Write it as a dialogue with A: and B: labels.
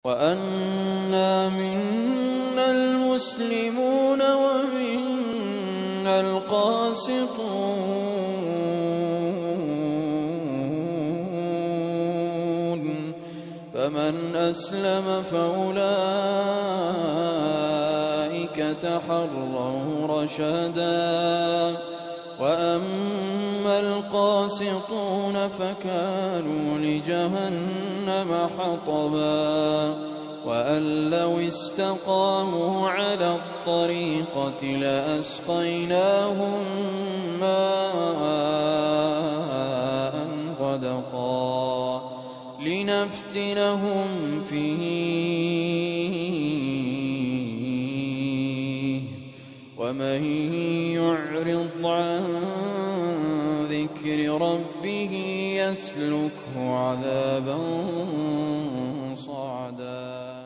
A: وَأَنَّا مِنَّا الْمُسْلِمُونَ وَمِنَّا الْقَاسِطُونَ فَمَنْ أَسْلَمَ فَأُولَئِكَ تَحَرَّوْا رَشَدًا وَأَمَّا الْقَاسِطُونَ فَكَانُوا لِجَهَنَّمَ حَطَبًا وَأَن لَّوِ اسْتَقَامُوا عَلَى الطَّرِيقَةِ لَأَسْقَيْنَاهُم مَّاءً غَدَقًا لِّنَفْتِنَهُمْ فِيهِ وَمَن يُعْرِضْ عَن ذِكْرِ رَبِّهِ يَسْلُكْهُ عَذَابًا صَعَدًا.